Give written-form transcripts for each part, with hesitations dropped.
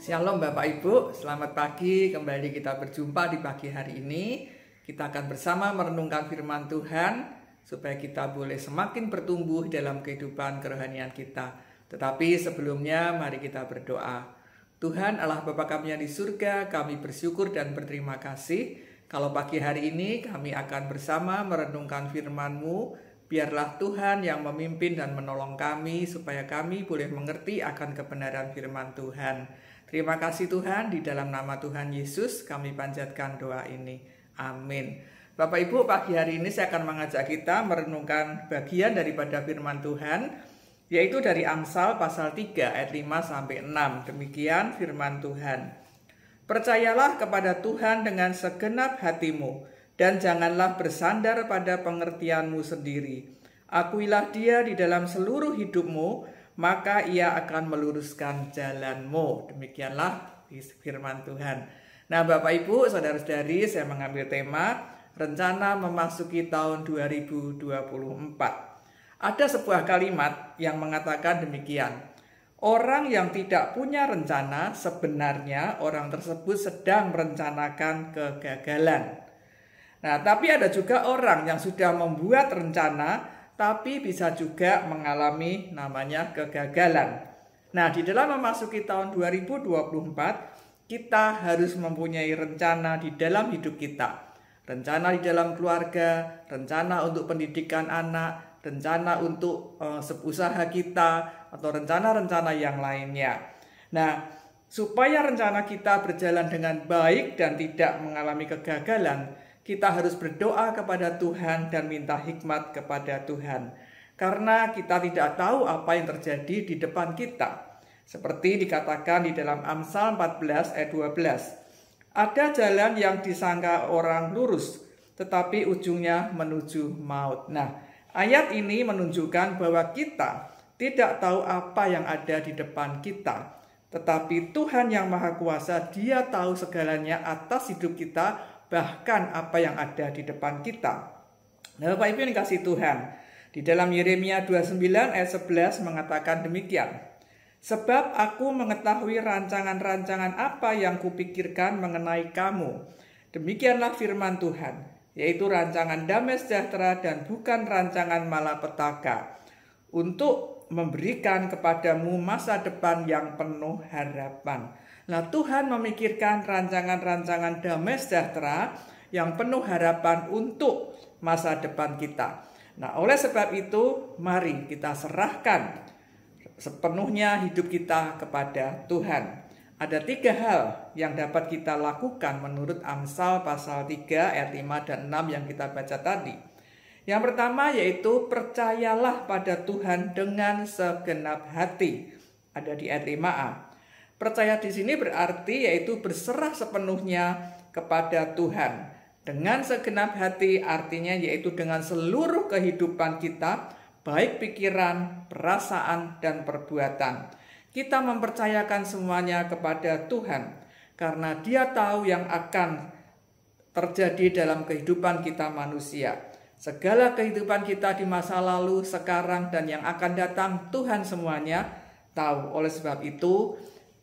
Shalom Bapak Ibu, selamat pagi. Kembali kita berjumpa di pagi hari ini. Kita akan bersama merenungkan firman Tuhan supaya kita boleh semakin bertumbuh dalam kehidupan kerohanian kita. Tetapi sebelumnya mari kita berdoa. Tuhan Allah Bapa kami yang di surga, kami bersyukur dan berterima kasih kalau pagi hari ini kami akan bersama merenungkan firman-Mu. Biarlah Tuhan yang memimpin dan menolong kami supaya kami boleh mengerti akan kebenaran firman Tuhan. Terima kasih Tuhan, di dalam nama Tuhan Yesus kami panjatkan doa ini. Amin. Bapak Ibu, pagi hari ini saya akan mengajak kita merenungkan bagian daripada firman Tuhan, yaitu dari Amsal pasal 3 ayat 5-6. Demikian firman Tuhan. Percayalah kepada Tuhan dengan segenap hatimu, dan janganlah bersandar pada pengertianmu sendiri. Akuilah Dia di dalam seluruh hidupmu, maka Ia akan meluruskan jalanmu. Demikianlah firman Tuhan. Nah Bapak Ibu, saudara-saudari, saya mengambil tema rencana memasuki tahun 2024. Ada sebuah kalimat yang mengatakan demikian. Orang yang tidak punya rencana, sebenarnya orang tersebut sedang merencanakan kegagalan. Nah, tapi ada juga orang yang sudah membuat rencana tapi bisa juga mengalami namanya kegagalan. Nah, di dalam memasuki tahun 2024, kita harus mempunyai rencana di dalam hidup kita. Rencana di dalam keluarga, rencana untuk pendidikan anak, rencana untuk usaha kita, atau rencana-rencana yang lainnya. Nah, supaya rencana kita berjalan dengan baik dan tidak mengalami kegagalan, kita harus berdoa kepada Tuhan dan minta hikmat kepada Tuhan. Karena kita tidak tahu apa yang terjadi di depan kita. Seperti dikatakan di dalam Amsal 14 ayat 12. Ada jalan yang disangka orang lurus, tetapi ujungnya menuju maut. Nah, ayat ini menunjukkan bahwa kita tidak tahu apa yang ada di depan kita. Tetapi Tuhan yang Maha Kuasa, Dia tahu segalanya atas hidup kita, bahkan apa yang ada di depan kita. Nah, Bapak Ibu yang dikasihi Tuhan, di dalam Yeremia 29 ayat 11 mengatakan demikian. Sebab aku mengetahui rancangan-rancangan apa yang kupikirkan mengenai kamu. Demikianlah firman Tuhan, yaitu rancangan damai sejahtera dan bukan rancangan malapetaka, untuk memberikan kepadamu masa depan yang penuh harapan. Nah, Tuhan memikirkan rancangan-rancangan damai sejahtera yang penuh harapan untuk masa depan kita. Nah, oleh sebab itu, mari kita serahkan sepenuhnya hidup kita kepada Tuhan. Ada 3 hal yang dapat kita lakukan menurut Amsal pasal 3 ayat 5 dan 6 yang kita baca tadi. Yang pertama yaitu percayalah pada Tuhan dengan segenap hati. Ada di ayat 5a. Percaya di sini berarti yaitu berserah sepenuhnya kepada Tuhan. Dengan segenap hati artinya yaitu dengan seluruh kehidupan kita, baik pikiran, perasaan, dan perbuatan. Kita mempercayakan semuanya kepada Tuhan karena Dia tahu yang akan terjadi dalam kehidupan kita manusia. Segala kehidupan kita di masa lalu, sekarang, dan yang akan datang, Tuhan semuanya tahu. Oleh sebab itu,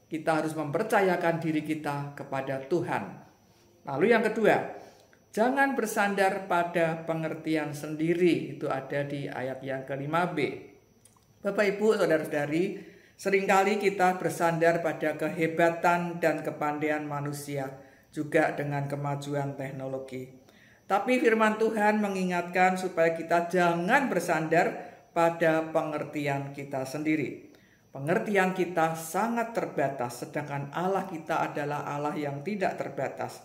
kita harus mempercayakan diri kita kepada Tuhan. Lalu yang kedua, jangan bersandar pada pengertian sendiri. Itu ada di ayat yang ke-5b. Bapak Ibu, saudara-saudari, seringkali kita bersandar pada kehebatan dan kepandaian manusia, juga dengan kemajuan teknologi. Tapi firman Tuhan mengingatkan supaya kita jangan bersandar pada pengertian kita sendiri. Pengertian kita sangat terbatas, sedangkan Allah kita adalah Allah yang tidak terbatas.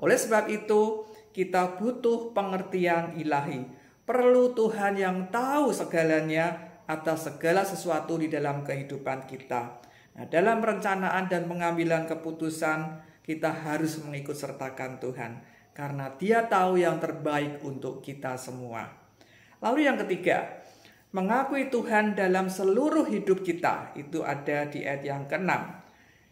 Oleh sebab itu, kita butuh pengertian ilahi. Perlu Tuhan yang tahu segalanya atas segala sesuatu di dalam kehidupan kita. Nah, dalam perencanaan dan pengambilan keputusan, kita harus mengikut sertakan Tuhan. Karena Dia tahu yang terbaik untuk kita semua. Lalu yang ketiga, mengakui Tuhan dalam seluruh hidup kita. Itu ada di ayat yang ke-6.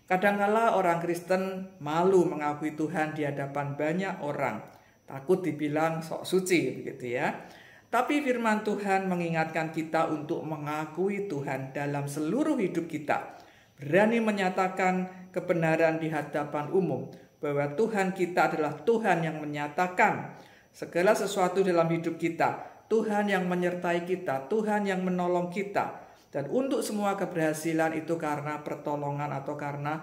Kadangkala orang Kristen malu mengakui Tuhan di hadapan banyak orang. Takut dibilang sok suci, begitu ya. Tapi firman Tuhan mengingatkan kita untuk mengakui Tuhan dalam seluruh hidup kita. Berani menyatakan kebenaran di hadapan umum, bahwa Tuhan kita adalah Tuhan yang menyatakan segala sesuatu dalam hidup kita, Tuhan yang menyertai kita, Tuhan yang menolong kita. Dan untuk semua keberhasilan itu karena pertolongan atau karena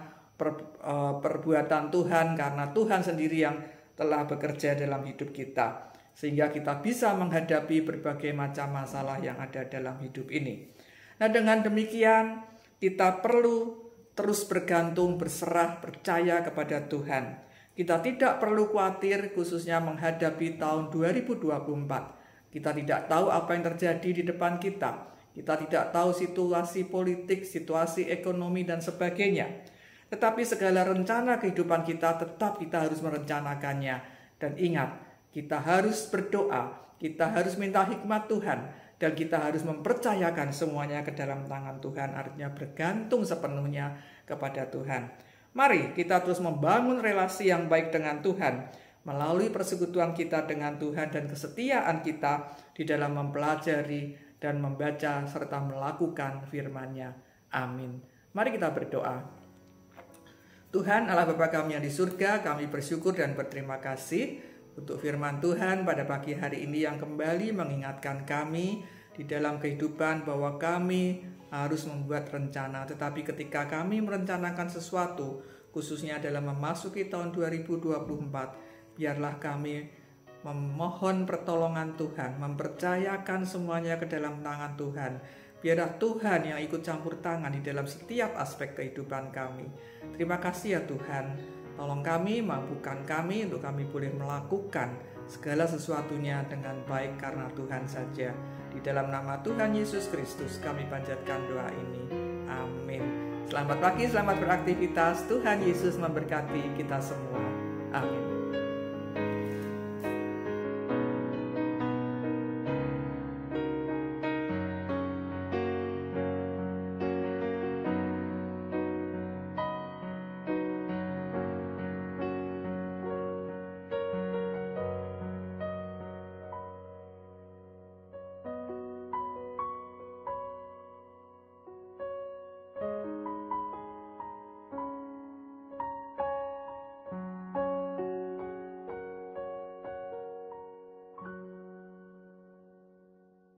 perbuatan Tuhan, karena Tuhan sendiri yang telah bekerja dalam hidup kita, sehingga kita bisa menghadapi berbagai macam masalah yang ada dalam hidup ini. Nah, dengan demikian kita perlu terus bergantung, berserah, percaya kepada Tuhan. Kita tidak perlu khawatir khususnya menghadapi tahun 2024. Kita tidak tahu apa yang terjadi di depan kita. Kita tidak tahu situasi politik, situasi ekonomi, dan sebagainya. Tetapi segala rencana kehidupan kita tetap kita harus merencanakannya. Dan ingat, kita harus berdoa, kita harus minta hikmat Tuhan, dan kita harus mempercayakan semuanya ke dalam tangan Tuhan, artinya bergantung sepenuhnya kepada Tuhan. Mari kita terus membangun relasi yang baik dengan Tuhan, melalui persekutuan kita dengan Tuhan dan kesetiaan kita di dalam mempelajari dan membaca serta melakukan firman-Nya. Amin. Mari kita berdoa. Tuhan Allah Bapa kami yang di surga, kami bersyukur dan berterima kasih untuk firman Tuhan pada pagi hari ini yang kembali mengingatkan kami di dalam kehidupan bahwa kami harus membuat rencana. Tetapi ketika kami merencanakan sesuatu, khususnya dalam memasuki tahun 2024, biarlah kami memohon pertolongan Tuhan, mempercayakan semuanya ke dalam tangan Tuhan. Biarlah Tuhan yang ikut campur tangan di dalam setiap aspek kehidupan kami. Terima kasih ya Tuhan. Tolong kami, mampukan kami untuk kami boleh melakukan segala sesuatunya dengan baik karena Tuhan saja. Di dalam nama Tuhan Yesus Kristus kami panjatkan doa ini. Amin. Selamat pagi, selamat beraktivitas. Tuhan Yesus memberkati kita semua. Amin.